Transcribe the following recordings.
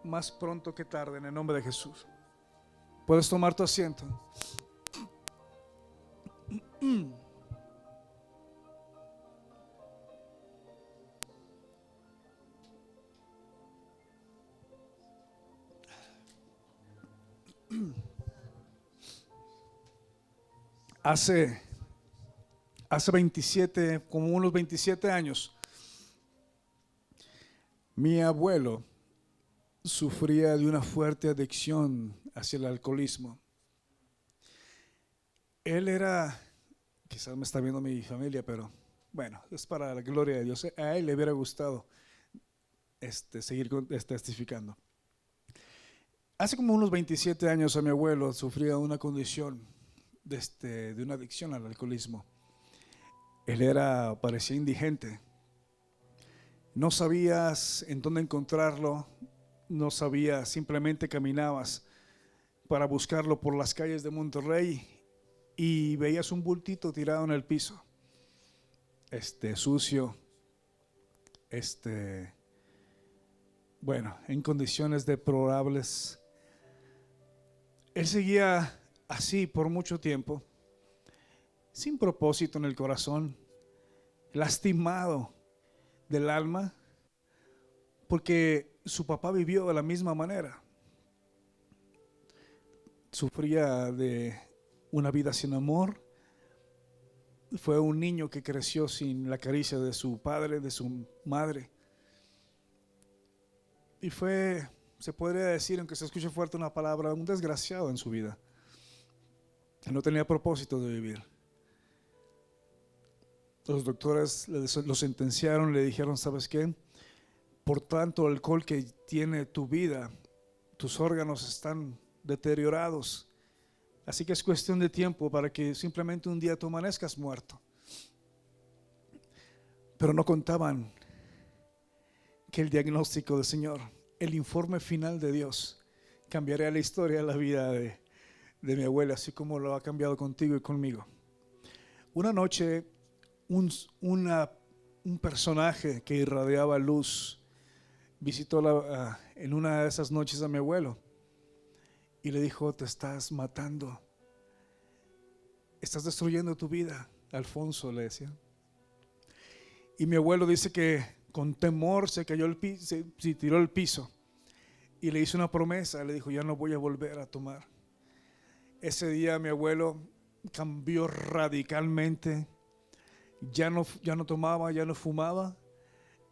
Más pronto que tarde, en el nombre de Jesús. Puedes tomar tu asiento. Hace 27, como unos 27 años, mi abuelo sufría de una fuerte adicción hacia el alcoholismo. Él era, quizás me está viendo mi familia, pero bueno, es para la gloria de Dios. A él le hubiera gustado seguir testificando. Hace como unos 27 años a mi abuelo sufría una condición de una adicción al alcoholismo. Él parecía indigente. No sabías en dónde encontrarlo, no sabías, simplemente caminabas para buscarlo por las calles de Monterrey y veías un bultito tirado en el piso, sucio, bueno, en condiciones deplorables. Él seguía así por mucho tiempo, sin propósito en el corazón, lastimado del alma, porque su papá vivió de la misma manera. Sufría de una vida sin amor. Fue un niño que creció sin la caricia de su padre, de su madre. Y fue, se podría decir, aunque se escuche fuerte una palabra, un desgraciado en su vida. Él no tenía propósito de vivir. Los doctores lo sentenciaron, le dijeron: ¿sabes qué? Por tanto alcohol que tiene tu vida, tus órganos están deteriorados. Así que es cuestión de tiempo para que simplemente un día tú amanezcas muerto. Pero no contaban que el diagnóstico del Señor, el informe final de Dios, cambiaría la historia de la vida de mi abuela, así como lo ha cambiado contigo y conmigo. Una noche, un personaje que irradiaba luz visitó en una de esas noches a mi abuelo y le dijo: te estás matando, estás destruyendo tu vida, Alfonso, le decía. Y mi abuelo dice que con temor se cayó se tiró al piso y le hizo una promesa, le dijo: ya no voy a volver a tomar. Ese día mi abuelo cambió radicalmente, ya no tomaba, ya no fumaba,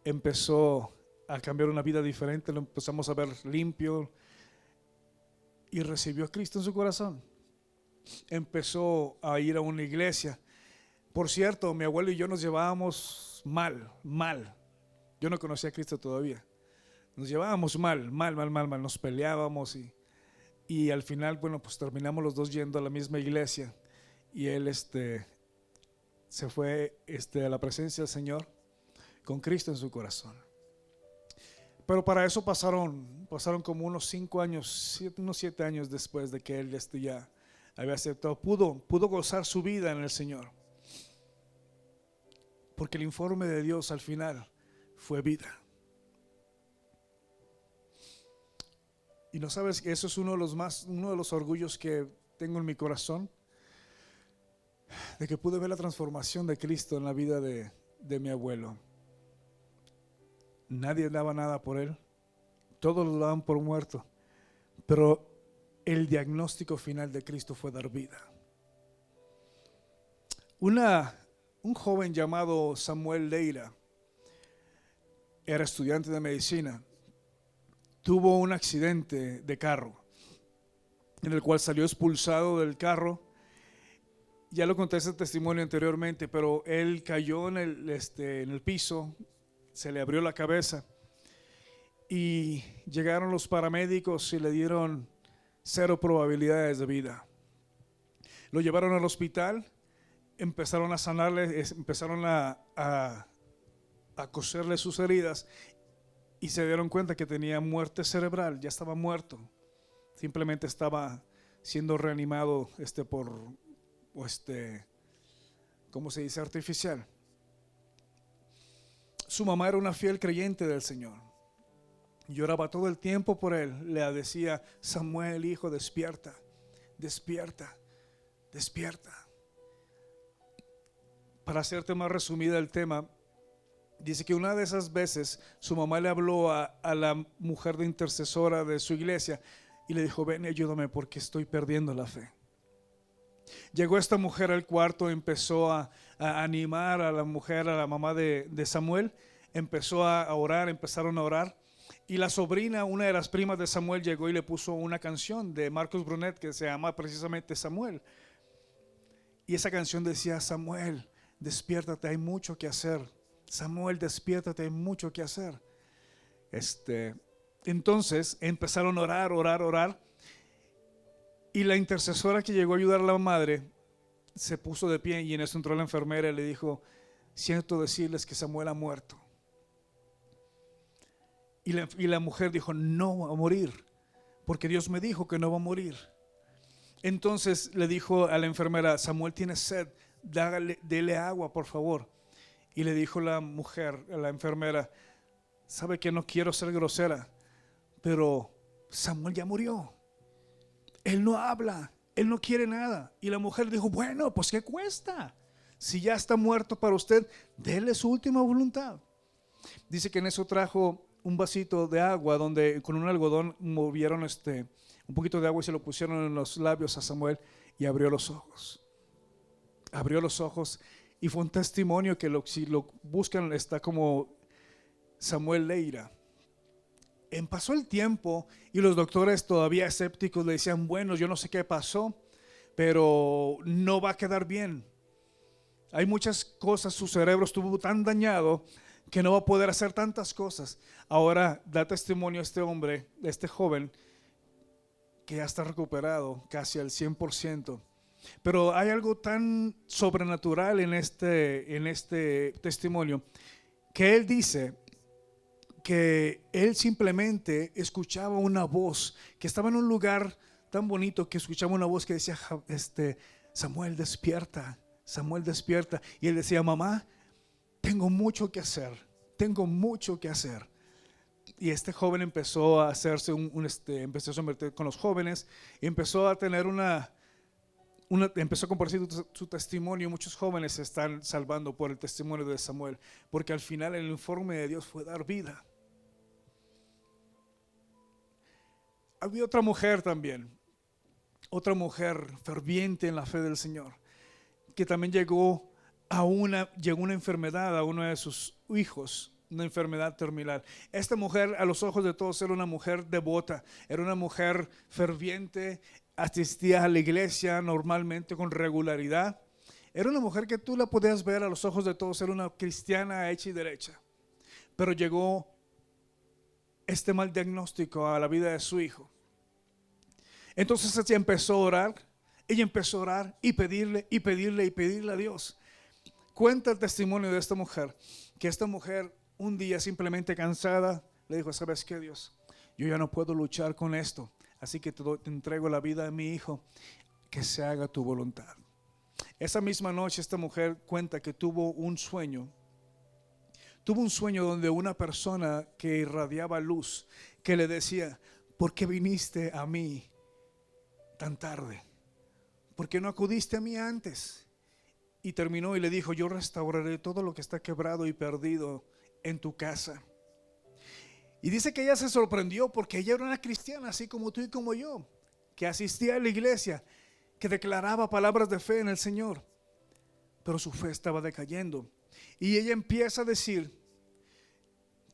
empezó a cambiar una vida diferente, lo empezamos a ver limpio y recibió a Cristo en su corazón. Empezó a ir a una iglesia. Por cierto, mi abuelo y yo nos llevábamos mal. Yo no conocía a Cristo todavía. Nos llevábamos mal, nos peleábamos y al final, bueno, pues terminamos los dos yendo a la misma iglesia y él se fue a la presencia del Señor con Cristo en su corazón. Pero para eso pasaron como unos 5 años, unos 7 años después de que él ya había aceptado, pudo gozar su vida en el Señor. Porque el informe de Dios al final fue vida. Y no sabes que eso es uno de los orgullos que tengo en mi corazón, de que pude ver la transformación de Cristo en la vida de mi abuelo. Nadie daba nada por él, todos lo daban por muerto, pero el diagnóstico final de Cristo fue dar vida. Una un joven llamado Samuel Leira, era estudiante de medicina, tuvo un accidente de carro en el cual salió expulsado del carro. Ya lo conté ese testimonio anteriormente, pero él cayó en el piso, se le abrió la cabeza y llegaron los paramédicos y le dieron 0 probabilidades de vida. Lo llevaron al hospital, empezaron a sanarle, empezaron a coserle sus heridas y se dieron cuenta que tenía muerte cerebral, ya estaba muerto. Simplemente estaba siendo reanimado ¿cómo se dice? Artificial. Su mamá era una fiel creyente del Señor. Lloraba todo el tiempo por él. Le decía: Samuel, hijo, despierta, despierta, despierta. Para hacerte más resumida el tema, dice que una de esas veces su mamá le habló a la mujer de intercesora de su iglesia y le dijo: ven y ayúdame porque estoy perdiendo la fe. Llegó esta mujer al cuarto, empezó a animar a la mujer, a la mamá de Samuel, empezó a orar, empezaron a orar. Y la sobrina, una de las primas de Samuel, llegó y le puso una canción de Marcos Brunet que se llama precisamente Samuel. Y esa canción decía: Samuel, despiértate, hay mucho que hacer. Samuel, despiértate, hay mucho que hacer. Entonces empezaron a orar, orar, orar. Y la intercesora que llegó a ayudar a la madre se puso de pie y en eso entró la enfermera y le dijo: siento decirles que Samuel ha muerto. Y la mujer dijo: no va a morir, porque Dios me dijo que no va a morir. Entonces le dijo a la enfermera: Samuel tiene sed, dele agua por favor. Y le dijo la mujer a la enfermera: sabe que no quiero ser grosera, pero Samuel ya murió. Él no habla, él no quiere nada. Y la mujer dijo: bueno, pues ¿qué cuesta? Si ya está muerto para usted, déle su última voluntad. Dice que en eso trajo un vasito de agua donde con un algodón movieron un poquito de agua y se lo pusieron en los labios a Samuel y abrió los ojos. Abrió los ojos y fue un testimonio que si lo buscan está como Samuel Leira. Pasó el tiempo y los doctores todavía escépticos le decían: bueno, yo no sé qué pasó, pero no va a quedar bien. Hay muchas cosas, su cerebro estuvo tan dañado que no va a poder hacer tantas cosas. Ahora da testimonio este hombre, este joven, que ya está recuperado casi al 100%. Pero hay algo tan sobrenatural en este testimonio, que él dice que él simplemente escuchaba una voz, que estaba en un lugar tan bonito que escuchaba una voz que decía: Samuel, despierta, Samuel, despierta. Y él decía: mamá, tengo mucho que hacer, tengo mucho que hacer. Y este joven empezó a hacerse empezó a someter con los jóvenes y empezó a tener empezó a compartir su testimonio. Muchos jóvenes se están salvando por el testimonio de Samuel, porque al final el informe de Dios fue dar vida. Había otra mujer también, otra mujer ferviente en la fe del Señor, que también llegó una enfermedad a uno de sus hijos, una enfermedad terminal. Esta mujer, a los ojos de todos, era una mujer devota, era una mujer ferviente, asistía a la iglesia normalmente con regularidad. Era una mujer que tú la podías ver a los ojos de todos, era una cristiana hecha y derecha. Pero llegó este mal diagnóstico a la vida de su hijo. Entonces ella empezó a orar, y pedirle y pedirle y pedirle a Dios. Cuenta el testimonio de esta mujer, que esta mujer un día simplemente cansada le dijo: ¿sabes qué, Dios? Yo ya no puedo luchar con esto, así que te entrego la vida de mi hijo, que se haga tu voluntad. Esa misma noche esta mujer cuenta que tuvo un sueño donde una persona que irradiaba luz, que le decía: ¿por qué viniste a mí tan tarde? ¿Por qué no acudiste a mí antes? Y terminó y le dijo: yo restauraré todo lo que está quebrado y perdido en tu casa. Y dice que ella se sorprendió porque ella era una cristiana así como tú y como yo, que asistía a la iglesia, que declaraba palabras de fe en el Señor. pero su fe estaba decayendo. Y ella empieza a decir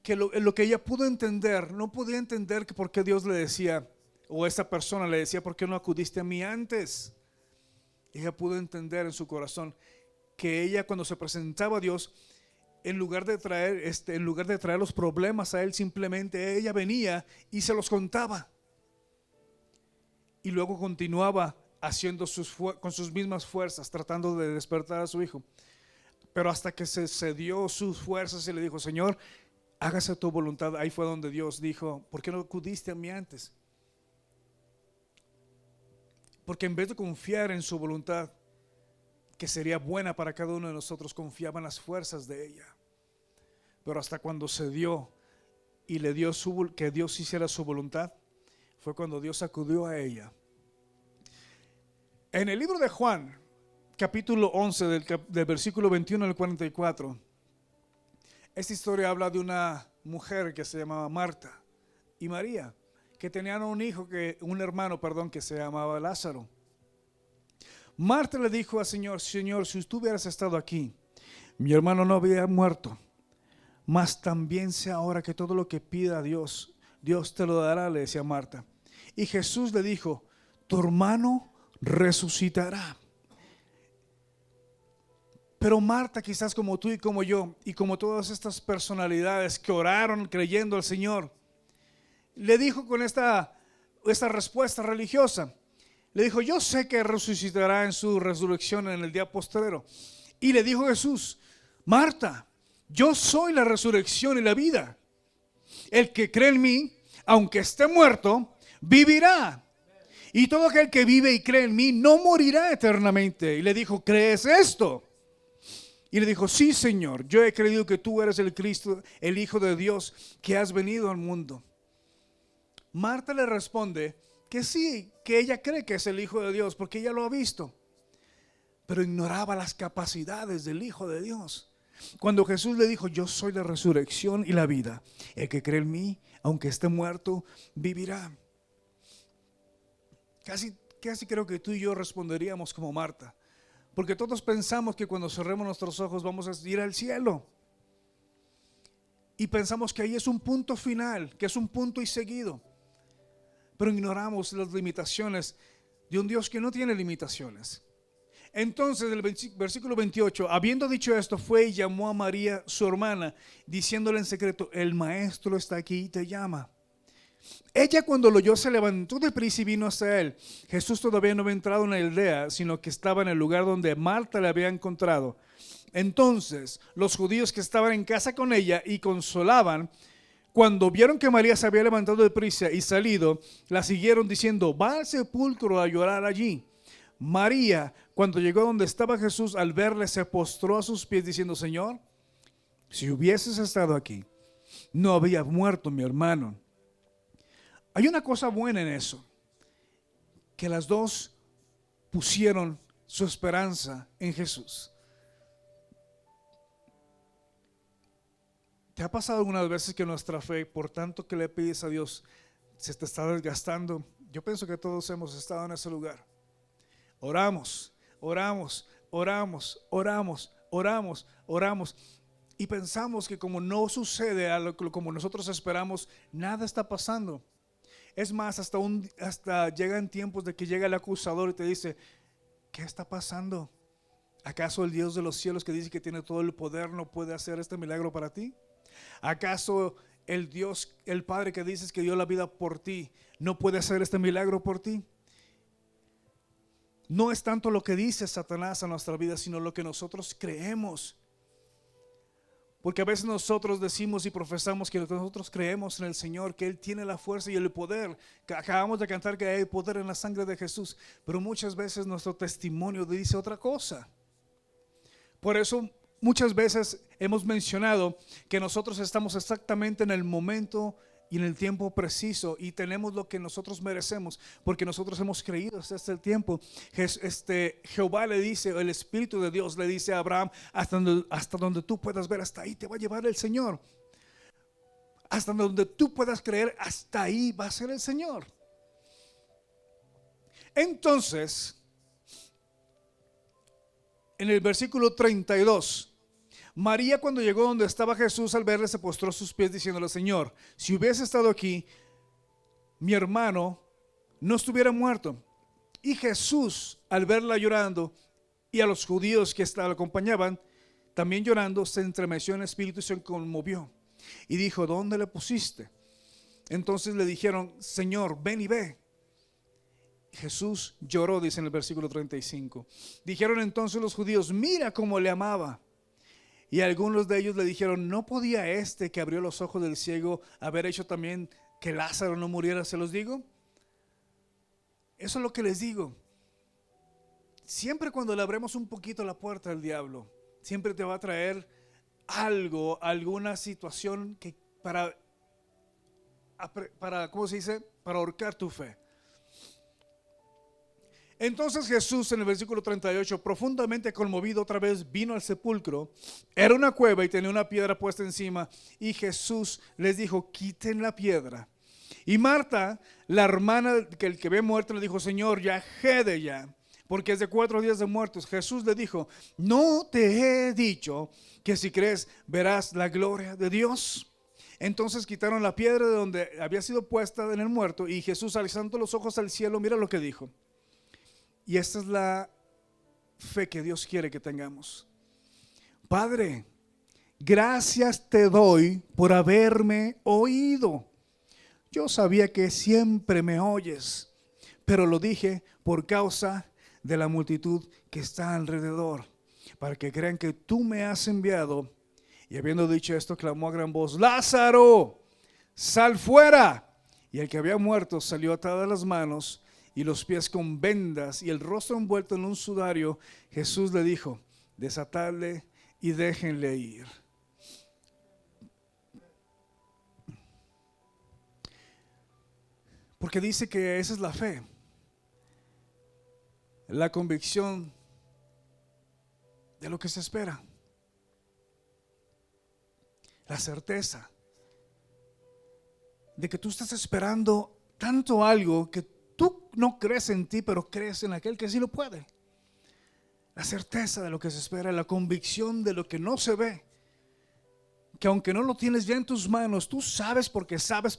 que lo que ella pudo entender, no podía entender que por qué Dios le decía, o esa persona le decía, ¿por qué no acudiste a mí antes? Ella pudo entender en su corazón que ella, cuando se presentaba a Dios, en lugar de traer los problemas a él, simplemente ella venía y se los contaba. Y luego continuaba haciendo con sus mismas fuerzas, tratando de despertar a su hijo. Pero hasta que se cedió sus fuerzas y le dijo, Señor, hágase tu voluntad. Ahí fue donde Dios dijo, ¿por qué no acudiste a mí antes? Porque en vez de confiar en su voluntad, que sería buena para cada uno de nosotros, confiaba en las fuerzas de ella. Pero hasta cuando se dio y le dio que Dios hiciera su voluntad, fue cuando Dios acudió a ella. En el libro de Juan, capítulo 11, del versículo 21 al 44, esta historia habla de una mujer que se llamaba Marta y María, que tenían un hermano, que se llamaba Lázaro. Marta le dijo al Señor, Señor, si tú hubieras estado aquí, mi hermano no había muerto. Mas también sé ahora que todo lo que pida a Dios, Dios te lo dará, le decía Marta. Y Jesús le dijo, tu hermano resucitará. Pero Marta, quizás como tú y como yo, y como todas estas personalidades que oraron creyendo al Señor, le dijo con esta respuesta religiosa, le dijo, yo sé que resucitará en su resurrección en el día postrero. Y le dijo Jesús, Marta, yo soy la resurrección y la vida. El que cree en mí, aunque esté muerto, vivirá. Y todo aquel que vive y cree en mí no morirá eternamente. Y le dijo, ¿crees esto? Y le dijo, sí, Señor, yo he creído que tú eres el Cristo, el Hijo de Dios, que has venido al mundo. Marta le responde que sí, que ella cree que es el Hijo de Dios, porque ella lo ha visto. Pero ignoraba las capacidades del Hijo de Dios. Cuando Jesús le dijo, yo soy la resurrección y la vida, el que cree en mí, aunque esté muerto, vivirá. Casi creo que tú y yo responderíamos como Marta, porque todos pensamos que cuando cerremos nuestros ojos vamos a ir al cielo. Y pensamos que ahí es un punto final, que es un punto y seguido. Pero ignoramos las limitaciones de un Dios que no tiene limitaciones. Entonces el versículo 28, habiendo dicho esto, fue y llamó a María, su hermana, diciéndole en secreto, el maestro está aquí y te llama. Ella, cuando lo oyó, se levantó deprisa y vino hasta él. Jesús todavía no había entrado en la aldea, sino que estaba en el lugar donde Marta le había encontrado. Entonces los judíos que estaban en casa con ella y consolaban, cuando vieron que María se había levantado deprisa y salido, la siguieron diciendo, va al sepulcro a llorar allí. María, cuando llegó donde estaba Jesús, al verle se postró a sus pies diciendo, Señor, si hubieses estado aquí, no había muerto mi hermano. Hay una cosa buena en eso, que las dos pusieron su esperanza en Jesús. ¿Te ha pasado algunas veces que nuestra fe, por tanto que le pides a Dios, se te está desgastando? Yo pienso que todos hemos estado en ese lugar. Oramos, oramos, oramos, oramos, oramos, oramos. Y pensamos que como no sucede como nosotros esperamos, nada está pasando. Es más, hasta llegan tiempos de que llega el acusador y te dice, ¿qué está pasando? ¿Acaso el Dios de los cielos, que dice que tiene todo el poder, no puede hacer este milagro para ti? ¿Acaso el Dios, el Padre que dices que dio la vida por ti, no puede hacer este milagro por ti? No es tanto lo que dice Satanás a nuestra vida, sino lo que nosotros creemos. Porque a veces nosotros decimos y profesamos que nosotros creemos en el Señor, que Él tiene la fuerza y el poder. Que acabamos de cantar que hay poder en la sangre de Jesús, pero muchas veces nuestro testimonio dice otra cosa. Por eso muchas veces hemos mencionado que nosotros estamos exactamente en el momento y en el tiempo preciso, y tenemos lo que nosotros merecemos, porque nosotros hemos creído hasta este tiempo. Jehová le dice, el Espíritu de Dios le dice a Abraham, hasta donde tú puedas ver, hasta ahí te va a llevar el Señor. Hasta donde tú puedas creer, hasta ahí va a ser el Señor. Entonces, en el versículo 32. María, cuando llegó donde estaba Jesús, al verle se postró a sus pies diciéndole: Señor, si hubiese estado aquí, mi hermano no estuviera muerto. Y Jesús, al verla llorando, y a los judíos que la acompañaban también llorando, se estremeció en espíritu y se conmovió. Y dijo: ¿dónde le pusiste? Entonces le dijeron: Señor, ven y ve. Jesús lloró, dice en el versículo 35. Dijeron entonces los judíos: mira cómo le amaba. Y algunos de ellos le dijeron: ¿no podía este que abrió los ojos del ciego haber hecho también que Lázaro no muriera? Se los digo. Eso es lo que les digo. Siempre cuando le abremos un poquito la puerta al diablo, siempre te va a traer algo, alguna situación que para ¿cómo se dice? Para ahorcar tu fe. Entonces Jesús, en el versículo 38, profundamente conmovido, otra vez vino al sepulcro. Era una cueva y tenía una piedra puesta encima. Y Jesús les dijo: quiten la piedra. Y Marta, la hermana que el que ve muerto, le dijo: Señor, ya jede ya, porque es de 4 días de muertos. Jesús le dijo: ¿no te he dicho que si crees verás la gloria de Dios? Entonces quitaron la piedra de donde había sido puesta en el muerto. Y Jesús, alzando los ojos al cielo, mira lo que dijo. Y esta es la fe que Dios quiere que tengamos. Padre, gracias te doy por haberme oído. Yo sabía que siempre me oyes, pero lo dije por causa de la multitud que está alrededor, para que crean que tú me has enviado. Y habiendo dicho esto, clamó a gran voz: Lázaro, sal fuera. Y el que había muerto salió atadas las manos y los pies con vendas y el rostro envuelto en un sudario. Jesús le dijo: desatadle y déjenle ir. Porque dice que esa es la fe, la convicción de lo que se espera, la certeza de que tú estás esperando tanto algo que tú no crees en ti, pero crees en aquel que sí lo puede. La certeza de lo que se espera, la convicción de lo que no se ve, que aunque no lo tienes ya en tus manos, tú sabes porque sabes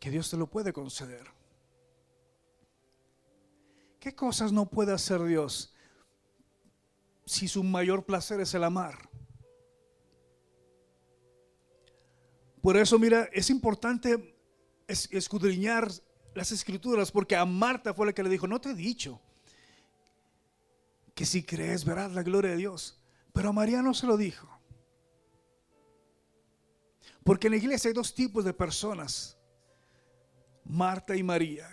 que Dios te lo puede conceder. ¿Qué cosas no puede hacer Dios si su mayor placer es el amar? Por eso, mira, es importante escudriñar las escrituras, porque a Marta fue la que le dijo: no te he dicho que si crees verás la gloria de Dios. Pero a María no se lo dijo. Porque en la iglesia hay 2 tipos de personas: Marta y María.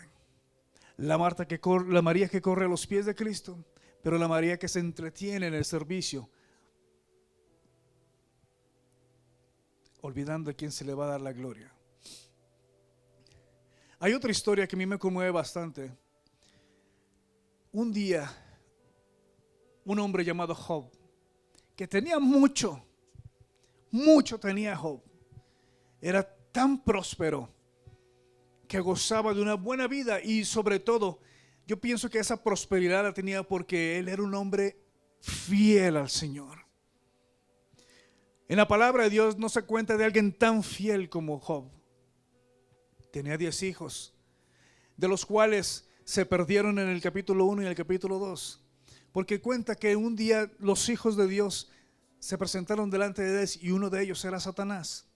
La María que corre a los pies de Cristo, pero la María que se entretiene en el servicio, olvidando a quién se le va a dar la gloria. Hay otra historia que a mí me conmueve bastante. Un día, un hombre llamado Job, que tenía mucho tenía Job. Era tan próspero que gozaba de una buena vida, y sobre todo, yo pienso que esa prosperidad la tenía porque él era un hombre fiel al Señor. En la palabra de Dios no se cuenta de alguien tan fiel como Job. Tenía 10 hijos, de los cuales se perdieron en el capítulo 1 y el capítulo 2, porque cuenta que un día los hijos de Dios se presentaron delante de él y uno de ellos era Satanás.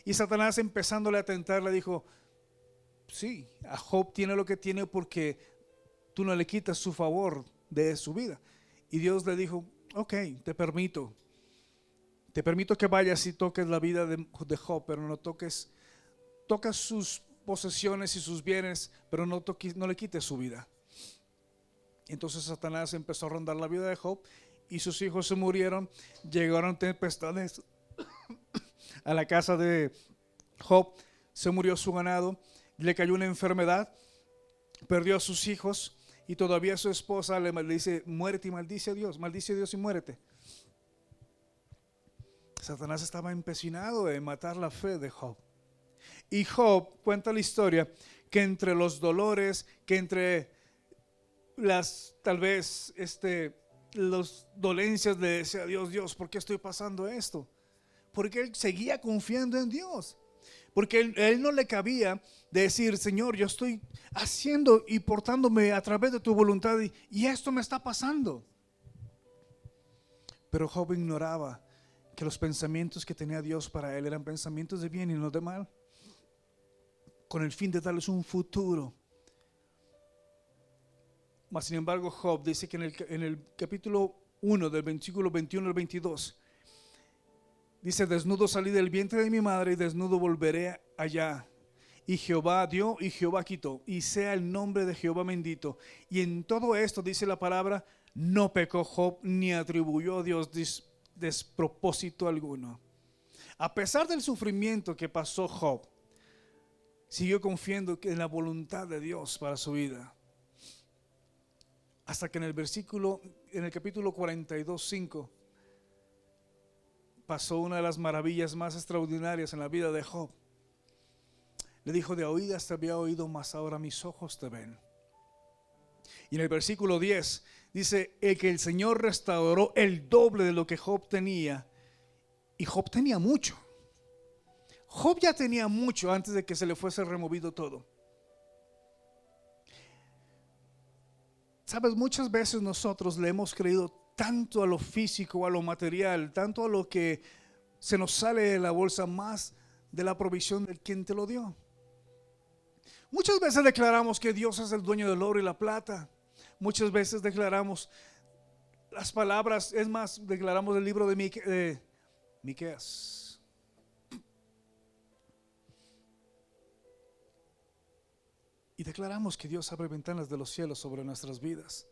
Y Satanás, empezándole a tentar, le dijo: sí, a Job tiene lo que tiene porque tú no le quitas su favor de su vida. Y Dios le dijo: ok, te permito que vayas y toques la vida de Job, pero no tocas sus posesiones y sus bienes, pero no le quites su vida. Entonces Satanás empezó a rondar la vida de Job y sus hijos se murieron. Llegaron tempestades a la casa de Job, se murió su ganado, le cayó una enfermedad, perdió a sus hijos, y todavía su esposa le maldice: muérete y maldice a Dios y muérete. Satanás estaba empecinado en matar la fe de Job. Y Job cuenta la historia que entre los dolores, que entre tal vez las dolencias le decía a Dios, Dios, ¿por qué estoy pasando esto? Porque él seguía confiando en Dios. Porque él no le cabía decir, Señor, yo estoy haciendo y portándome a través de tu voluntad y esto me está pasando. Pero Job ignoraba que los pensamientos que tenía Dios para él eran pensamientos de bien y no de mal, con el fin de darles un futuro. Mas sin embargo Job dice que en el capítulo 1 del versículo 21 al 22 dice, desnudo salí del vientre de mi madre y desnudo volveré allá. Y Jehová dio y Jehová quitó, y sea el nombre de Jehová bendito. Y en todo esto dice la palabra, no pecó Job ni atribuyó a Dios despropósito alguno. A pesar del sufrimiento que pasó Job, siguió confiando en la voluntad de Dios para su vida. Hasta que en el capítulo 42:5 pasó una de las maravillas más extraordinarias en la vida de Job. Le dijo, de oídas te había oído, mas ahora mis ojos te ven. Y en el versículo 10 dice, el que el Señor restauró el doble de lo que Job tenía. Y Job tenía mucho. Job ya tenía mucho antes de que se le fuese removido todo. Sabes, muchas veces nosotros le hemos creído tanto a lo físico, a lo material, tanto a lo que se nos sale de la bolsa, más de la provisión del quien te lo dio. Muchas veces declaramos que Dios es el dueño del oro y la plata. Muchas veces declaramos las palabras, es más, declaramos el libro de Miqueas. Y declaramos que Dios abre ventanas de los cielos sobre nuestras vidas.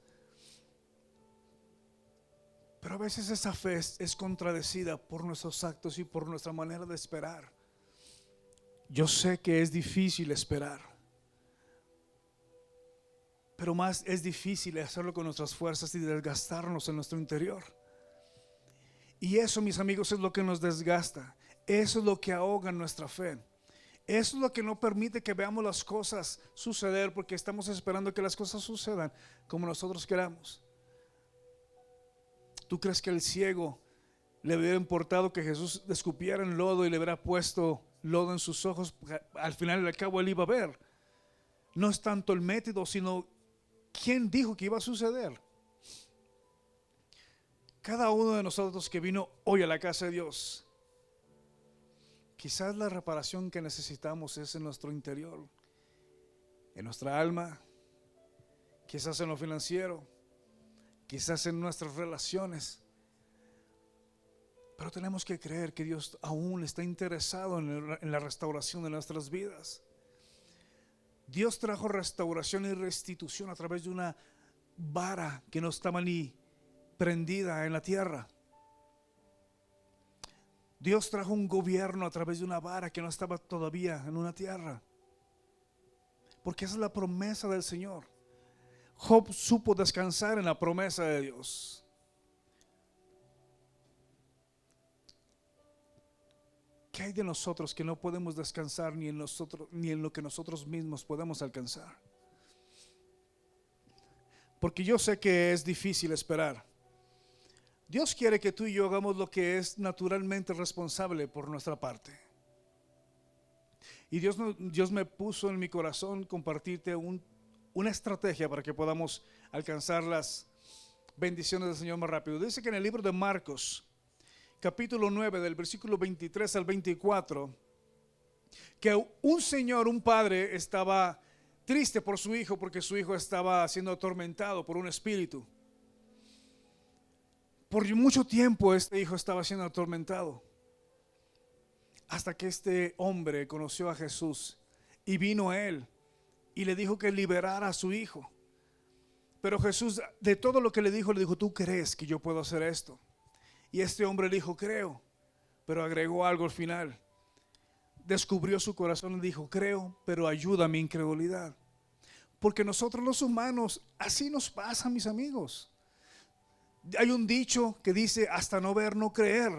Pero a veces esa fe es contradecida por nuestros actos y por nuestra manera de esperar. Yo sé que es difícil esperar, pero más es difícil hacerlo con nuestras fuerzas y desgastarnos en nuestro interior. Y eso, mis amigos, es lo que nos desgasta. Eso es lo que ahoga nuestra fe. Eso es lo que no permite que veamos las cosas suceder, porque estamos esperando que las cosas sucedan como nosotros queramos. ¿Tú crees que el ciego le hubiera importado que Jesús escupiera en lodo y le hubiera puesto lodo en sus ojos? Al final del cabo él iba a ver. No es tanto el método, sino quién dijo que iba a suceder. Cada uno de nosotros que vino hoy a la casa de Dios, quizás la reparación que necesitamos es en nuestro interior, en nuestra alma, quizás en lo financiero, quizás en nuestras relaciones. Pero tenemos que creer que Dios aún está interesado en la restauración de nuestras vidas. Dios trajo restauración y restitución a través de una vara que no estaba ni prendida en la tierra. Dios trajo un gobierno a través de una vara que no estaba todavía en una tierra. Porque esa es la promesa del Señor. Job supo descansar en la promesa de Dios. ¿Qué hay de nosotros que no podemos descansar ni en lo que nosotros mismos podemos alcanzar? Porque yo sé que es difícil esperar. Dios quiere que tú y yo hagamos lo que es naturalmente responsable por nuestra parte. Y Dios me puso en mi corazón compartirte una estrategia para que podamos alcanzar las bendiciones del Señor más rápido. Dice que en el libro de Marcos, capítulo 9, del versículo 23 al 24, que un padre estaba triste por su hijo, porque su hijo estaba siendo atormentado por un espíritu. Por mucho tiempo este hijo estaba siendo atormentado, hasta que este hombre conoció a Jesús y vino a él y le dijo que liberara a su hijo. Pero Jesús, de todo lo que le dijo, ¿tú crees que yo puedo hacer esto? Y este hombre le dijo, creo, pero agregó algo al final. Descubrió su corazón y dijo, creo, pero ayuda a mi incredulidad. Porque nosotros los humanos, así nos pasa, mis amigos. Hay un dicho que dice, hasta no ver, no creer.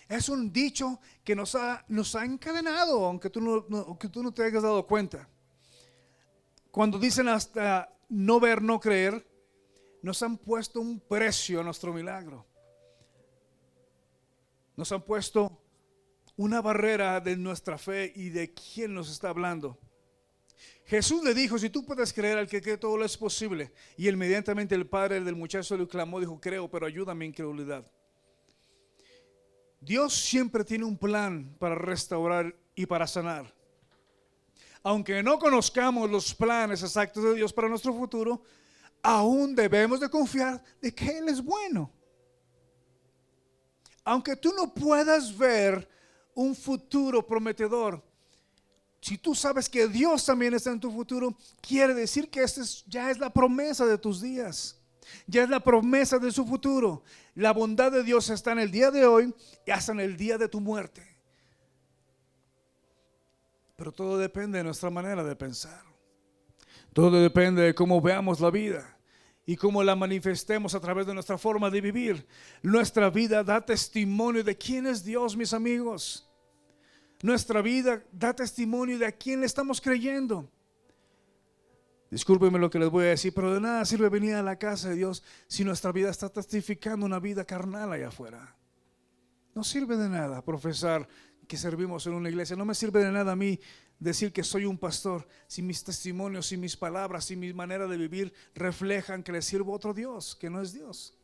Es un dicho que nos ha encadenado, aunque tú no te hayas dado cuenta. Cuando dicen hasta no ver, no creer, nos han puesto un precio a nuestro milagro. Nos han puesto una barrera de nuestra fe y de quién nos está hablando. Jesús le dijo, si tú puedes creer, al que cree todo lo es posible. Y inmediatamente el padre del muchacho le clamó, dijo, creo, pero ayúdame mi incredulidad. Dios siempre tiene un plan para restaurar y para sanar. Aunque no conozcamos los planes exactos de Dios para nuestro futuro, aún debemos de confiar de que Él es bueno. Aunque tú no puedas ver un futuro prometedor, si tú sabes que Dios también está en tu futuro, quiere decir que ya es la promesa de tus días. Ya es la promesa de su futuro. La bondad de Dios está en el día de hoy y hasta en el día de tu muerte. Pero todo depende de nuestra manera de pensar. Todo depende de cómo veamos la vida y cómo la manifestemos a través de nuestra forma de vivir. Nuestra vida da testimonio de quién es Dios, mis amigos. Nuestra vida da testimonio de a quién le estamos creyendo. Discúlpenme lo que les voy a decir, pero de nada sirve venir a la casa de Dios si nuestra vida está testificando una vida carnal allá afuera. No sirve de nada profesar que servimos en una iglesia. No me sirve de nada a mí decir que soy un pastor si mis testimonios, si mis palabras, si mi manera de vivir reflejan que le sirvo a otro Dios, que no es Dios.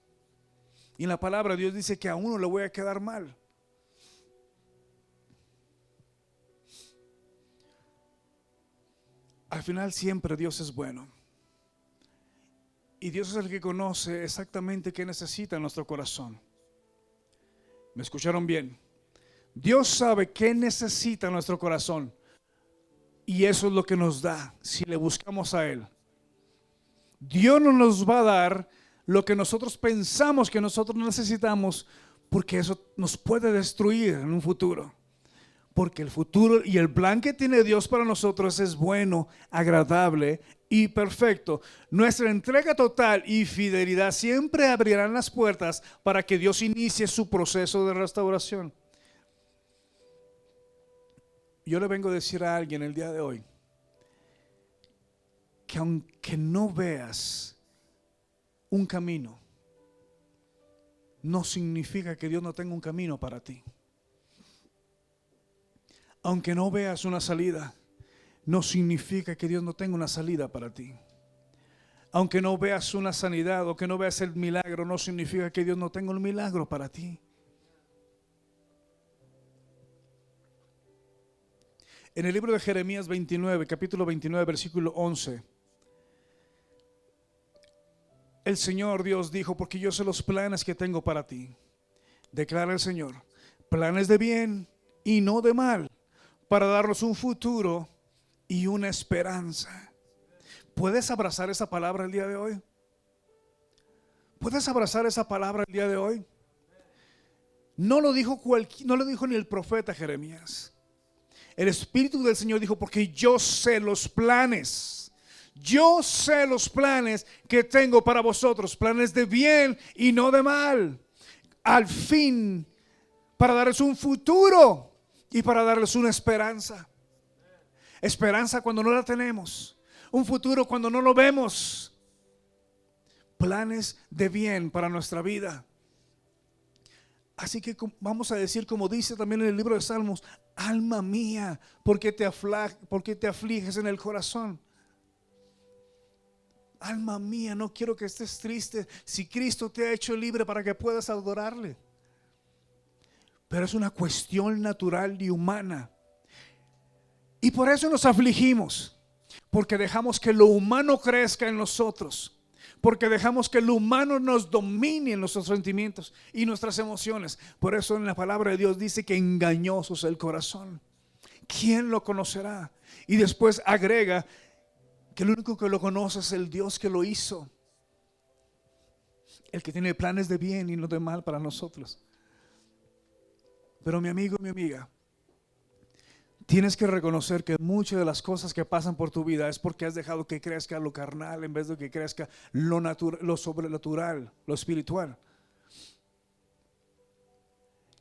Y en la palabra Dios dice que a uno le voy a quedar mal. Al final siempre Dios es bueno. Y Dios es el que conoce exactamente qué necesita nuestro corazón. ¿Me escucharon bien? Dios sabe qué necesita nuestro corazón. Y eso es lo que nos da si le buscamos a Él. Dios no nos va a dar lo que nosotros pensamos que nosotros necesitamos, porque eso nos puede destruir en un futuro. Porque el futuro y el plan que tiene Dios para nosotros es bueno, agradable y perfecto. Nuestra entrega total y fidelidad siempre abrirán las puertas para que Dios inicie su proceso de restauración. Yo le vengo a decir a alguien el día de hoy que aunque no veas un camino, no significa que Dios no tenga un camino para ti. Aunque no veas una salida, no significa que Dios no tenga una salida para ti. Aunque no veas una sanidad o que no veas el milagro, no significa que Dios no tenga un milagro para ti. En el libro de Jeremías 29, capítulo 29, versículo 11, el Señor Dios dijo, porque yo sé los planes que tengo para ti, declara el Señor, planes de bien y no de mal, para darnos un futuro y una esperanza. ¿Puedes abrazar esa palabra el día de hoy? ¿Puedes abrazar esa palabra el día de hoy? No lo dijo ni el profeta Jeremías. El Espíritu del Señor dijo, porque yo sé los planes. Yo sé los planes que tengo para vosotros, planes de bien y no de mal. Al fin, para darles un futuro y para darles una esperanza. Esperanza cuando no la tenemos. Un futuro cuando no lo vemos. Planes de bien para nuestra vida. Así que vamos a decir, como dice también en el libro de Salmos, alma mía, ¿por qué te afliges en el corazón? Alma mía, no quiero que estés triste si Cristo te ha hecho libre para que puedas adorarle. Pero es una cuestión natural y humana. Y por eso nos afligimos, porque dejamos que lo humano crezca en nosotros. Porque dejamos que lo humano nos domine en nuestros sentimientos y nuestras emociones. Por eso en la palabra de Dios dice que engañoso es el corazón. ¿Quién lo conocerá? Y después agrega que el único que lo conoce es el Dios que lo hizo. El que tiene planes de bien y no de mal para nosotros. Pero mi amigo y mi amiga, tienes que reconocer que muchas de las cosas que pasan por tu vida es porque has dejado que crezca lo carnal en vez de que crezca lo sobrenatural, lo espiritual.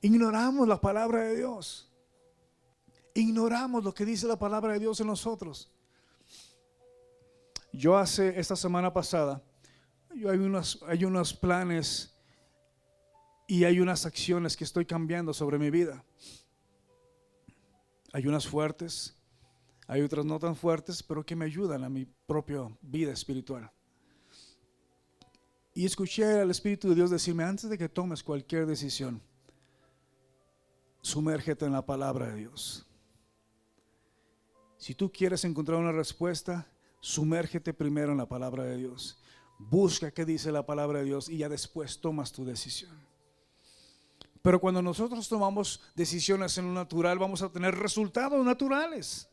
Ignoramos la palabra de Dios. Ignoramos lo que dice la palabra de Dios en nosotros. Yo esta semana pasada, hay unos planes y hay unas acciones que estoy cambiando sobre mi vida. Hay unas fuertes, hay otras no tan fuertes, pero que me ayudan a mi propia vida espiritual. Y escuché al Espíritu de Dios decirme, antes de que tomes cualquier decisión, sumérgete en la palabra de Dios. Si tú quieres encontrar una respuesta, sumérgete primero en la palabra de Dios. Busca qué dice la palabra de Dios y ya después tomas tu decisión. Pero cuando nosotros tomamos decisiones en lo natural, vamos a tener resultados naturales.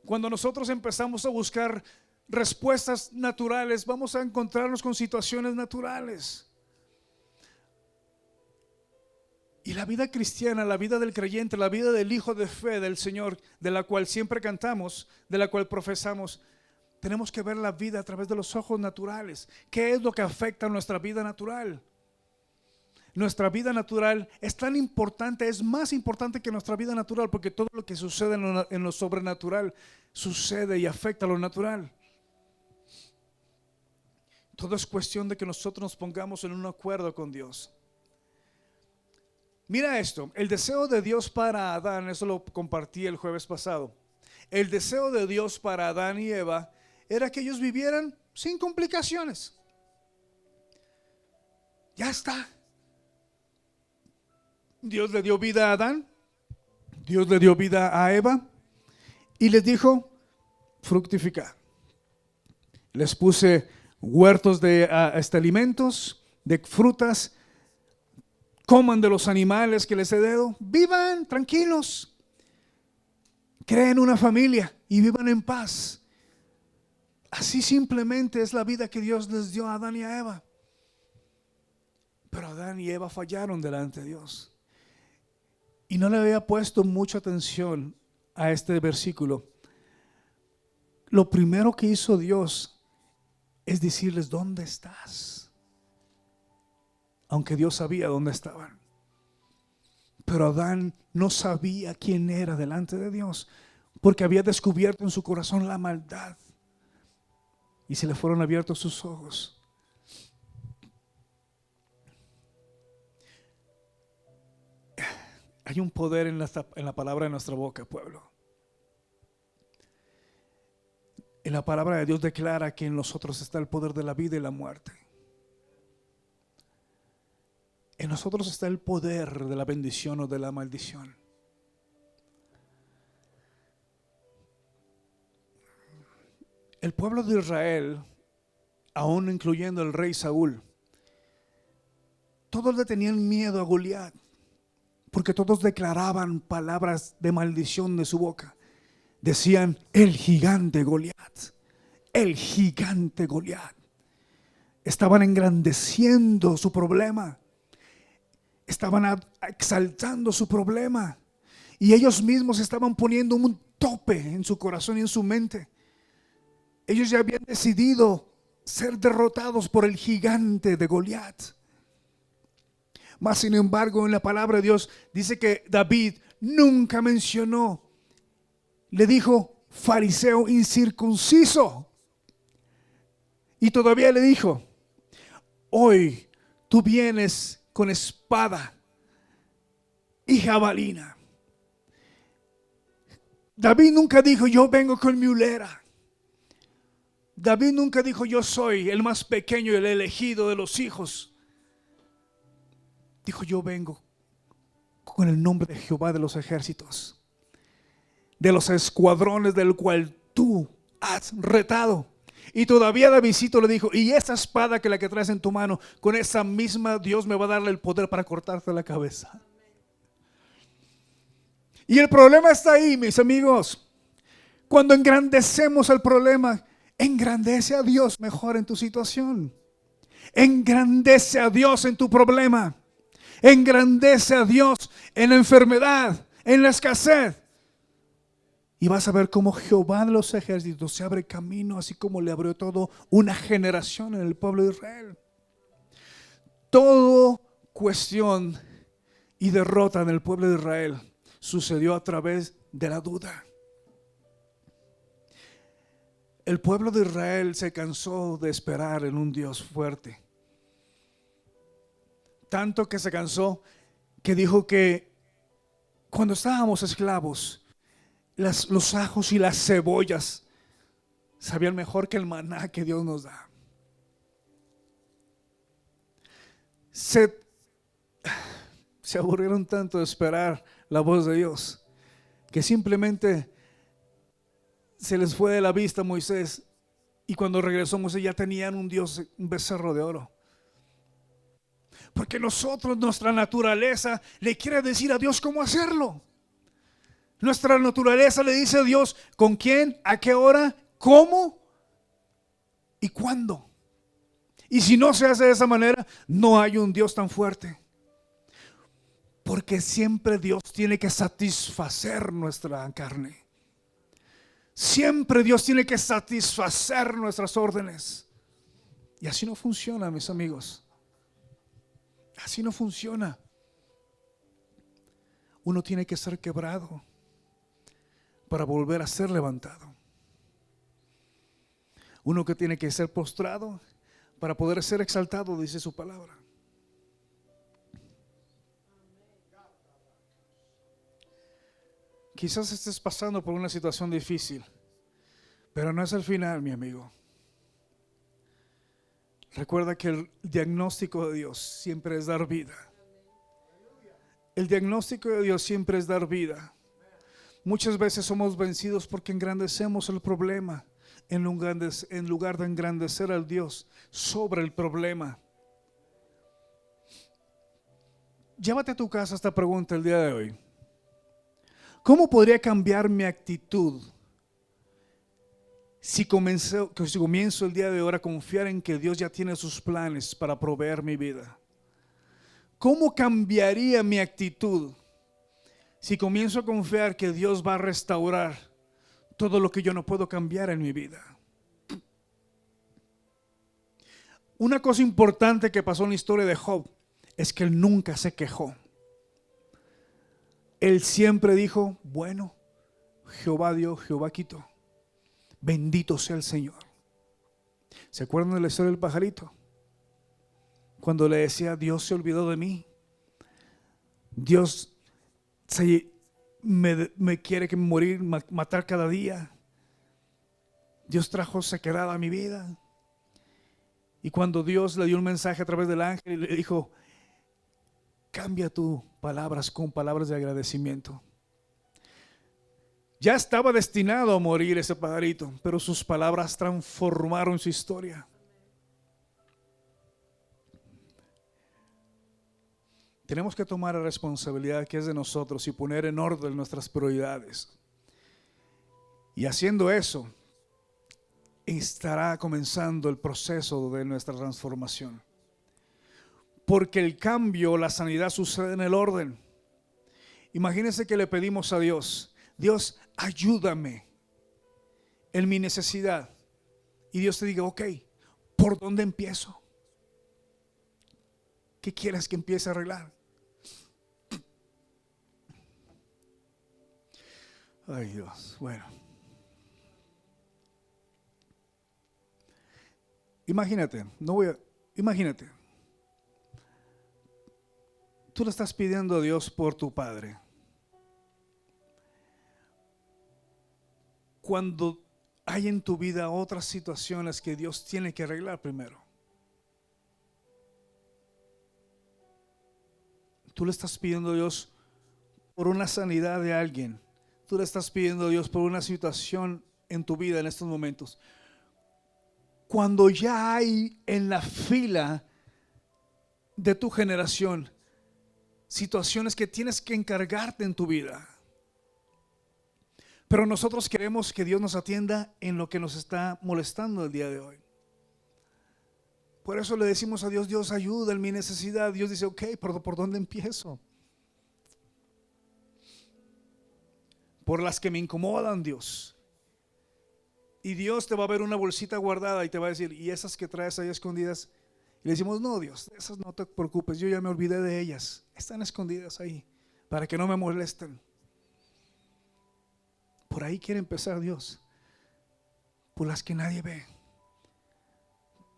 Cuando nosotros empezamos a buscar respuestas naturales, vamos a encontrarnos con situaciones naturales. Y la vida cristiana, la vida del creyente, la vida del hijo de fe del Señor, de la cual siempre cantamos, de la cual profesamos, tenemos que ver la vida a través de los ojos naturales. ¿Qué es lo que afecta a nuestra vida natural? Nuestra vida natural es tan importante, es más importante que nuestra vida natural, porque todo lo que sucede en lo sobrenatural sucede y afecta a lo natural. Todo es cuestión de que nosotros nos pongamos en un acuerdo con Dios. Mira esto, el deseo de Dios para Adán, eso lo compartí el jueves pasado. El deseo de Dios para Adán y Eva era que ellos vivieran sin complicaciones. Ya está. Dios le dio vida a Adán, Dios le dio vida a Eva y les dijo, fructificar. Les puse huertos de alimentos, de frutas, coman de los animales que les he dado, vivan tranquilos, creen una familia y vivan en paz. Así simplemente es la vida que Dios les dio a Adán y a Eva. Pero Adán y Eva fallaron delante de Dios. Y no le había puesto mucha atención a este versículo. Lo primero que hizo Dios es decirles, ¿dónde estás? Aunque Dios sabía dónde estaban. Pero Adán no sabía quién era delante de Dios, porque había descubierto en su corazón la maldad. Y se le fueron abiertos sus ojos. Hay un poder en la palabra de nuestra boca, pueblo. En la palabra de Dios declara que en nosotros está el poder de la vida y la muerte. En nosotros está el poder de la bendición o de la maldición. El pueblo de Israel, aún incluyendo el rey Saúl, todos le tenían miedo a Goliat, porque todos declaraban palabras de maldición de su boca. Decían, el gigante Goliat, el gigante Goliat. Estaban engrandeciendo su problema. Estaban exaltando su problema. Y ellos mismos estaban poniendo un tope en su corazón y en su mente. Ellos ya habían decidido ser derrotados por el gigante de Goliat. Mas sin embargo, en la palabra de Dios dice que David nunca mencionó, le dijo fariseo incircunciso. Y todavía le dijo, hoy tú vienes con espada y jabalina. David nunca dijo, yo vengo con mi ulera. David nunca dijo, yo soy el más pequeño y el elegido de los hijos. Dijo, yo vengo con el nombre de Jehová de los ejércitos, de los escuadrones del cual tú has retado. Y todavía Davidcito le dijo, y esa espada que la que traes en tu mano, con esa misma Dios me va a darle el poder para cortarte la cabeza. Y el problema está ahí, mis amigos. Cuando engrandecemos el problema, engrandece a Dios mejor en tu situación. Engrandece a Dios en tu problema. Engrandece a Dios en la enfermedad, en la escasez. Y vas a ver cómo Jehová de los ejércitos se abre camino, así como le abrió todo una generación en el pueblo de Israel. Todo cuestión y derrota en el pueblo de Israel sucedió a través de la duda. El pueblo de Israel se cansó de esperar en un Dios fuerte. Tanto que se cansó que dijo que cuando estábamos esclavos, los ajos y las cebollas sabían mejor que el maná que Dios nos da. Se aburrieron tanto de esperar la voz de Dios que simplemente se les fue de la vista Moisés, y cuando regresó Moisés ya tenían un Dios, un becerro de oro. Porque nosotros, nuestra naturaleza le quiere decir a Dios cómo hacerlo. Nuestra naturaleza le dice a Dios con quién, a qué hora, cómo y cuándo. Y si no se hace de esa manera, no hay un Dios tan fuerte. Porque siempre Dios tiene que satisfacer nuestra carne. Siempre Dios tiene que satisfacer nuestras órdenes. Y así no funciona, mis amigos. Así no funciona. Uno tiene que ser quebrado para volver a ser levantado. Uno que tiene que ser postrado para poder ser exaltado, dice su palabra. Quizás estés pasando por una situación difícil, pero no es el final, mi amigo. Recuerda que el diagnóstico de Dios siempre es dar vida. El diagnóstico de Dios siempre es dar vida. Muchas veces somos vencidos porque engrandecemos el problema en lugar de engrandecer al Dios sobre el problema. Llévate a tu casa esta pregunta el día de hoy. ¿Cómo podría cambiar mi actitud si comienzo el día de hoy a confiar en que Dios ya tiene sus planes para proveer mi vida? ¿Cómo cambiaría mi actitud si comienzo a confiar que Dios va a restaurar todo lo que yo no puedo cambiar en mi vida? Una cosa importante que pasó en la historia de Job es que él nunca se quejó. Él siempre dijo, bueno, Jehová dio, Jehová quitó. Bendito sea el Señor. ¿Se acuerdan de la historia del pajarito? Cuando le decía, Dios se olvidó de mí. Dios me quiere que morir, matar cada día. Dios trajo sequedad a mi vida. Y cuando Dios le dio un mensaje a través del ángel y le dijo, cambia tus palabras con palabras de agradecimiento. Ya estaba destinado a morir ese pajarito, pero sus palabras transformaron su historia. Tenemos que tomar la responsabilidad que es de nosotros y poner en orden nuestras prioridades. Y haciendo eso, estará comenzando el proceso de nuestra transformación. Porque el cambio, la sanidad sucede en el orden. Imagínense que le pedimos a Dios, Dios, ayúdame en mi necesidad. Y Dios te diga, ok, ¿por dónde empiezo? ¿Qué quieres que empiece a arreglar? Ay Dios, bueno. Imagínate, imagínate. Tú le estás pidiendo a Dios por tu padre. Cuando hay en tu vida otras situaciones que Dios tiene que arreglar primero. Tú le estás pidiendo a Dios por una sanidad de alguien. Tú le estás pidiendo a Dios por una situación en tu vida en estos momentos. Cuando ya hay en la fila de tu generación situaciones que tienes que encargarte en tu vida. Pero nosotros queremos que Dios nos atienda en lo que nos está molestando el día de hoy. Por eso le decimos a Dios, Dios ayuda en mi necesidad. Dios dice, ok, ¿por dónde empiezo? Por las que me incomodan, Dios. Y Dios te va a ver una bolsita guardada y te va a decir, ¿y esas que traes ahí escondidas? Y le decimos, no Dios, esas no te preocupes, yo ya me olvidé de ellas. Están escondidas ahí para que no me molesten. Por ahí quiere empezar Dios. por las que nadie ve,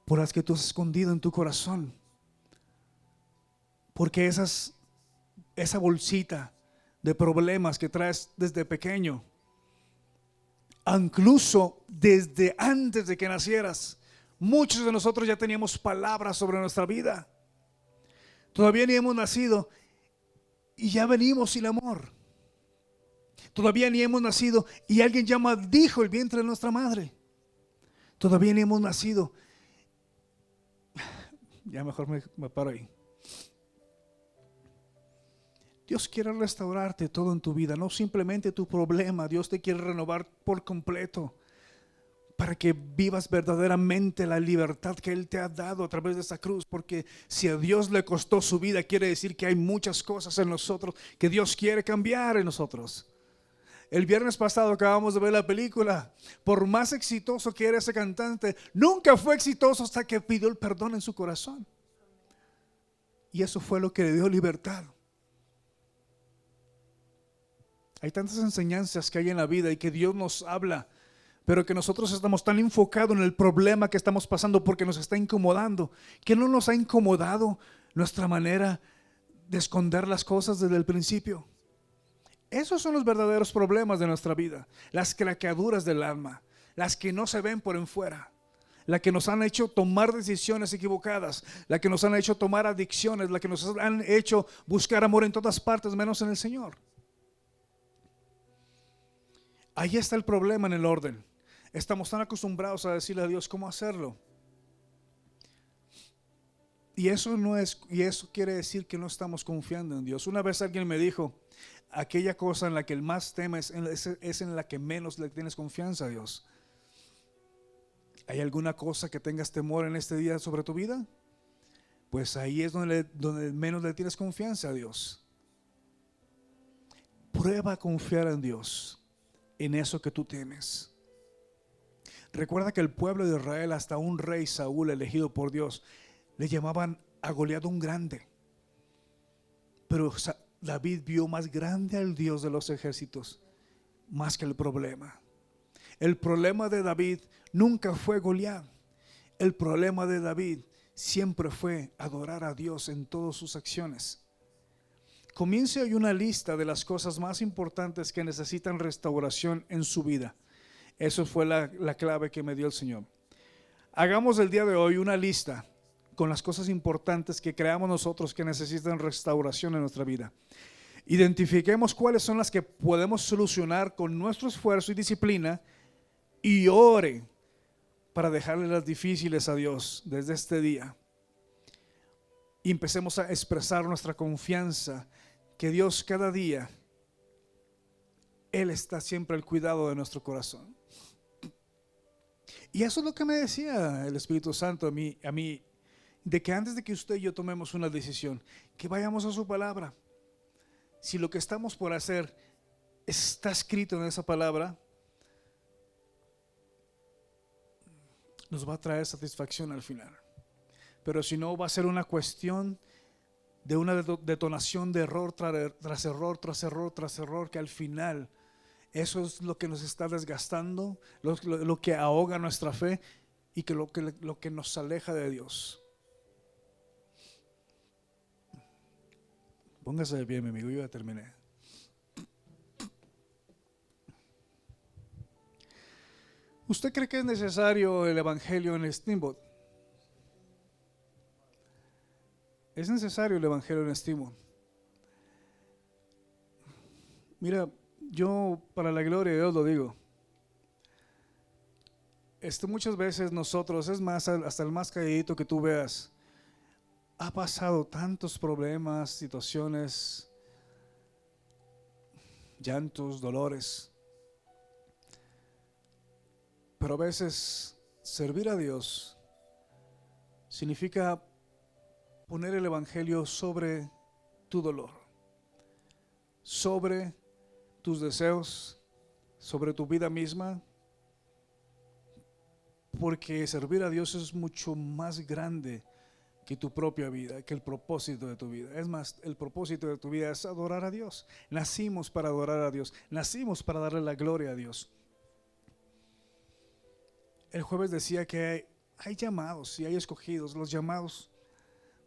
por las que tú has escondido en tu corazón, porque esa bolsita de problemas que traes desde pequeño, incluso desde antes de que nacieras, muchos de nosotros ya teníamos palabras sobre nuestra vida. Todavía ni hemos nacido y ya venimos sin amor. Todavía ni hemos nacido y alguien ya maldijo el vientre de nuestra madre. Todavía ni hemos nacido. Ya mejor me paro ahí. Dios quiere restaurarte todo en tu vida, no simplemente tu problema. Dios te quiere renovar por completo para que vivas verdaderamente la libertad que Él te ha dado a través de esa cruz. Porque si a Dios le costó su vida, quiere decir que hay muchas cosas en nosotros que Dios quiere cambiar en nosotros. El viernes pasado acabamos de ver la película. Por más exitoso que era ese cantante, nunca fue exitoso hasta que pidió el perdón en su corazón. Y eso fue lo que le dio libertad. Hay tantas enseñanzas que hay en la vida y que Dios nos habla, pero que nosotros estamos tan enfocados en el problema que estamos pasando porque nos está incomodando, que no nos ha incomodado nuestra manera de esconder las cosas desde el principio. Esos son los verdaderos problemas de nuestra vida, las craqueaduras del alma, las que no se ven por en fuera, las que nos han hecho tomar decisiones equivocadas, las que nos han hecho tomar adicciones, las que nos han hecho buscar amor en todas partes menos en el Señor. Ahí está el problema en el orden. Estamos tan acostumbrados a decirle a Dios cómo hacerlo. Y eso quiere decir que no estamos confiando en Dios. Una vez alguien me dijo, aquella cosa en la que el más temes es en la que menos le tienes confianza a Dios. ¿Hay alguna cosa que tengas temor en este día sobre tu vida? Pues ahí es donde menos le tienes confianza a Dios. Prueba a confiar en Dios, en eso que tú temes. Recuerda que el pueblo de Israel, hasta un rey Saúl elegido por Dios, le llamaban a Goliat un grande. Pero David vio más grande al Dios de los ejércitos, más que el problema. El problema de David nunca fue Goliat. El problema de David siempre fue adorar a Dios en todas sus acciones. Comience hoy una lista de las cosas más importantes que necesitan restauración en su vida. Eso fue la clave que me dio el Señor. Hagamos el día de hoy una lista con las cosas importantes que creamos nosotros que necesitan restauración en nuestra vida. Identifiquemos cuáles son las que podemos solucionar con nuestro esfuerzo y disciplina, y ore para dejarle las difíciles a Dios desde este día. Y empecemos a expresar nuestra confianza que Dios cada día, Él está siempre al cuidado de nuestro corazón. Y eso es lo que me decía el Espíritu Santo a mí, de que antes de que usted y yo tomemos una decisión, que vayamos a su palabra. Si lo que estamos por hacer está escrito en esa palabra, nos va a traer satisfacción al final. Pero si no, va a ser una cuestión de una detonación de error tras error, tras error, tras error, que al final eso es lo que nos está desgastando, lo que ahoga nuestra fe y que lo que nos aleja de Dios. Póngase de pie, mi amigo, yo ya terminé. ¿Usted cree que es necesario el evangelio en Steamboat? Es necesario el evangelio en Steamboat. Mira, yo para la gloria de Dios lo digo. Muchas veces nosotros, es más, hasta el más calladito que tú veas, ha pasado tantos problemas, situaciones, llantos, dolores. Pero a veces servir a Dios significa poner el evangelio sobre tu dolor, sobre tus deseos, sobre tu vida misma, porque servir a Dios es mucho más grande que tu propia vida, que el propósito de tu vida. Es más, el propósito de tu vida es adorar a Dios. Nacimos para adorar a Dios, nacimos para darle la gloria a Dios. El jueves decía que hay llamados y hay escogidos. Los llamados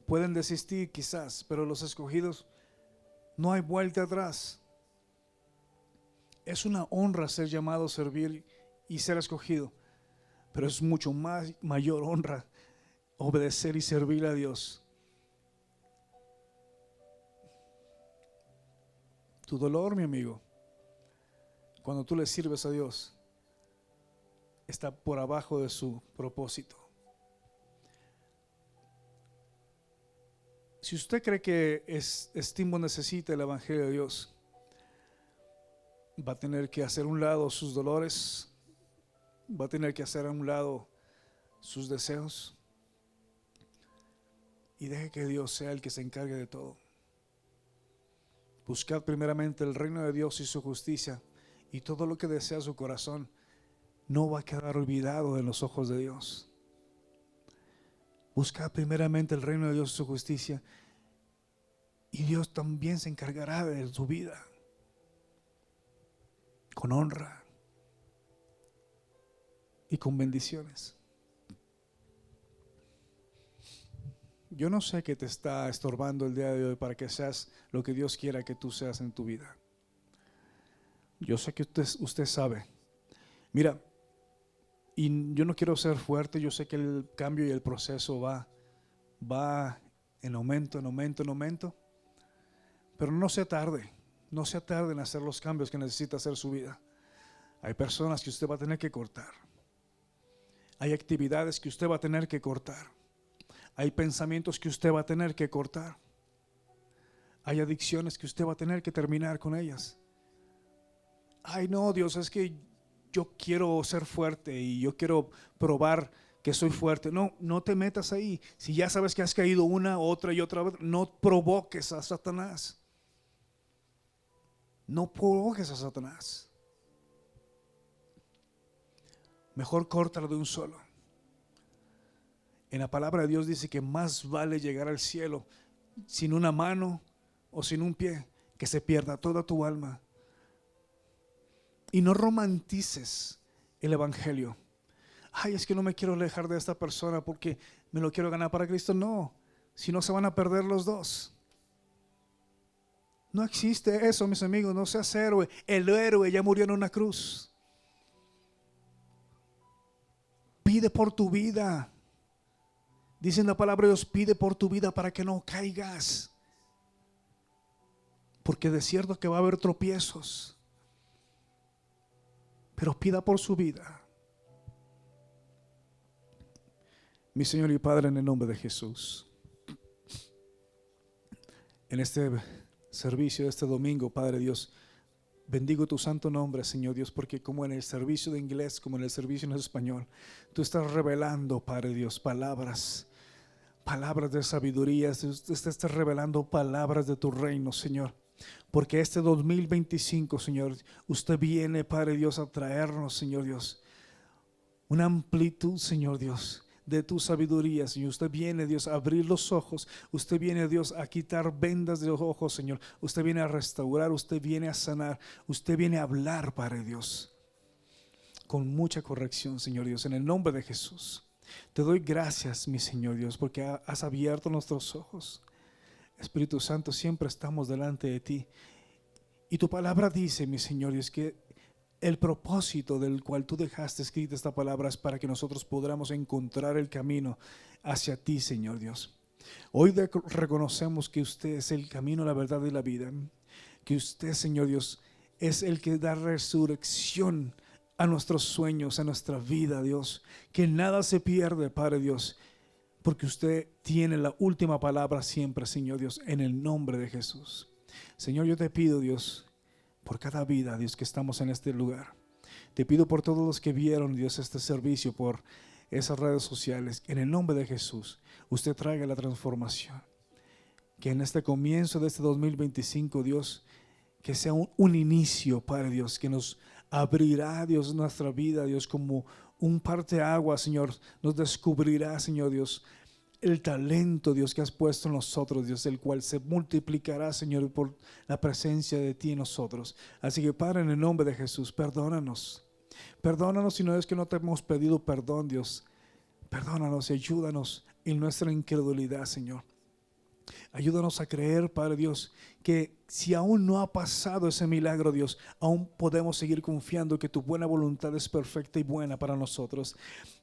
pueden desistir quizás, pero los escogidos no hay vuelta atrás. Es una honra ser llamado, servir y ser escogido, pero es mucho más mayor honra obedecer y servir a Dios. Tu dolor, mi amigo, cuando tú le sirves a Dios, está por abajo de su propósito. Si usted cree que Steamboat necesita el Evangelio de Dios, va a tener que hacer a un lado sus dolores, va a tener que hacer a un lado sus deseos y deje que Dios sea el que se encargue de todo. Buscad primeramente el reino de Dios y su justicia, y todo lo que desea su corazón no va a quedar olvidado en los ojos de Dios. Buscad primeramente el reino de Dios y su justicia, y Dios también se encargará de tu vida con honra y con bendiciones. Yo no sé qué te está estorbando el día de hoy para que seas lo que Dios quiera que tú seas en tu vida. Yo sé que usted sabe. Mira, y yo no quiero ser fuerte, yo sé que el cambio y el proceso va en aumento, pero no sea tarde en hacer los cambios que necesita hacer su vida. Hay personas que usted va a tener que cortar. Hay actividades que usted va a tener que cortar. Hay pensamientos que usted va a tener que cortar. Hay adicciones que usted va a tener que terminar con ellas. Ay, no, Dios, es que yo quiero ser fuerte y yo quiero probar que soy fuerte. No te metas ahí. Si ya sabes que has caído una, otra y otra vez, no provoques a Satanás. No provoques a Satanás. Mejor córtalo de un solo. En la palabra de Dios dice que más vale llegar al cielo sin una mano o sin un pie, que se pierda toda tu alma. Y no romantices el evangelio. Ay, es que no me quiero alejar de esta persona porque me lo quiero ganar para Cristo. No, si no se van a perder los dos. No existe eso, mis amigos. No seas héroe. El héroe ya murió en una cruz. Pide por tu vida. Dice en la palabra de Dios, pide por tu vida para que no caigas. Porque de cierto que va a haber tropiezos. Pero pida por su vida. Mi Señor y Padre, en el nombre de Jesús, en este servicio de este domingo, Padre Dios, bendigo tu santo nombre, Señor Dios, porque como en el servicio de inglés, como en el servicio en español, tú estás revelando, Padre Dios, palabras de sabiduría, usted está revelando palabras de tu reino, Señor. Porque este 2025, Señor, usted viene, Padre Dios, a traernos, Señor Dios, una amplitud, Señor Dios, de tu sabiduría, Señor. Usted viene, Dios, a abrir los ojos. Usted viene, Dios, a quitar vendas de los ojos, Señor. Usted viene a restaurar, usted viene a sanar, usted viene a hablar, Padre Dios, con mucha corrección, Señor Dios, en el nombre de Jesús. Te doy gracias, mi Señor Dios, porque has abierto nuestros ojos. Espíritu Santo, siempre estamos delante de ti. Y tu palabra dice, mi Señor Dios, que el propósito del cual tú dejaste escrita esta palabra es para que nosotros podamos encontrar el camino hacia ti, Señor Dios. Hoy reconocemos que usted es el camino, la verdad y la vida. Que usted, Señor Dios, es el que da resurrección a nuestros sueños, a nuestra vida, Dios. Que nada se pierde, Padre Dios, porque usted tiene la última palabra siempre, Señor Dios, en el nombre de Jesús. Señor, yo te pido, Dios, por cada vida, Dios, que estamos en este lugar. Te pido por todos los que vieron, Dios, este servicio por esas redes sociales. En el nombre de Jesús, usted traiga la transformación. Que en este comienzo de este 2025, Dios, que sea un inicio, Padre Dios, que nos abrirá, Dios, nuestra vida, Dios, como un parteaguas, Señor. Nos descubrirá, Señor Dios, el talento, Dios, que has puesto en nosotros, Dios, el cual se multiplicará, Señor, por la presencia de ti en nosotros. Así que, Padre, en el nombre de Jesús, perdónanos. Perdónanos si no es que no te hemos pedido perdón, Dios. Perdónanos y ayúdanos en nuestra incredulidad, Señor. Ayúdanos a creer, Padre Dios, que si aún no ha pasado ese milagro, Dios, aún podemos seguir confiando que tu buena voluntad es perfecta y buena para nosotros.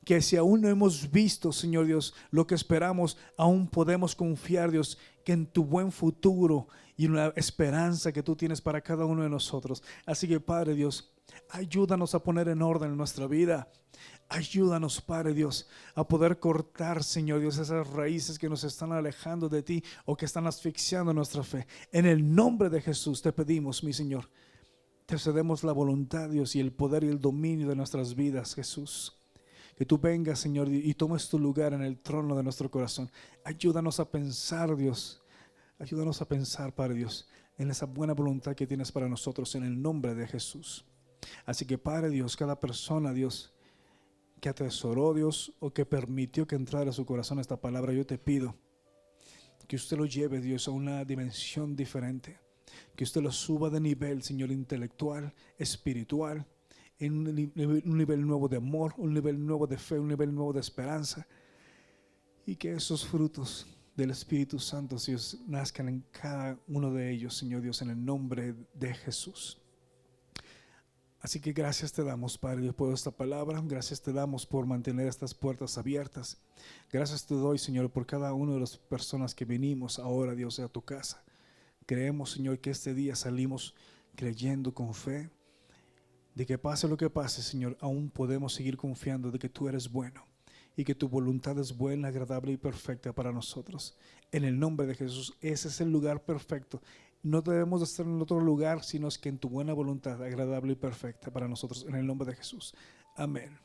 Que si aún no hemos visto, Señor Dios, lo que esperamos, aún podemos confiar, Dios, que en tu buen futuro y una esperanza que tú tienes para cada uno de nosotros. Así que, Padre Dios, ayúdanos a poner en orden nuestra vida. Ayúdanos, Padre Dios, a poder cortar, Señor Dios, esas raíces que nos están alejando de ti o que están asfixiando nuestra fe. En el nombre de Jesús te pedimos, mi Señor, te cedemos la voluntad, Dios, y el poder y el dominio de nuestras vidas, Jesús. Que tú vengas, Señor, y tomes tu lugar en el trono de nuestro corazón. Ayúdanos a pensar, Dios. Ayúdanos a pensar, Padre Dios, en esa buena voluntad que tienes para nosotros en el nombre de Jesús. Así que, Padre Dios, cada persona, Dios, que atesoró, Dios, o que permitió que entrara a su corazón esta palabra, yo te pido que usted lo lleve, Dios, a una dimensión diferente. Que usted lo suba de nivel, Señor, intelectual, espiritual, en un nivel nuevo de amor, un nivel nuevo de fe, un nivel nuevo de esperanza. Y que esos frutos del Espíritu Santo, Dios, nazcan en cada uno de ellos, Señor Dios, en el nombre de Jesús. Así que gracias te damos, Padre Dios, por esta palabra. Gracias te damos por mantener estas puertas abiertas. Gracias te doy, Señor, por cada una de las personas que venimos ahora, Dios, a tu casa. Creemos, Señor, que este día salimos creyendo con fe, de que pase lo que pase, Señor, aún podemos seguir confiando de que tú eres bueno y que tu voluntad es buena, agradable y perfecta para nosotros. En el nombre de Jesús, ese es el lugar perfecto. No debemos de estar en otro lugar, sino es que en tu buena voluntad, agradable y perfecta para nosotros, en el nombre de Jesús. Amén.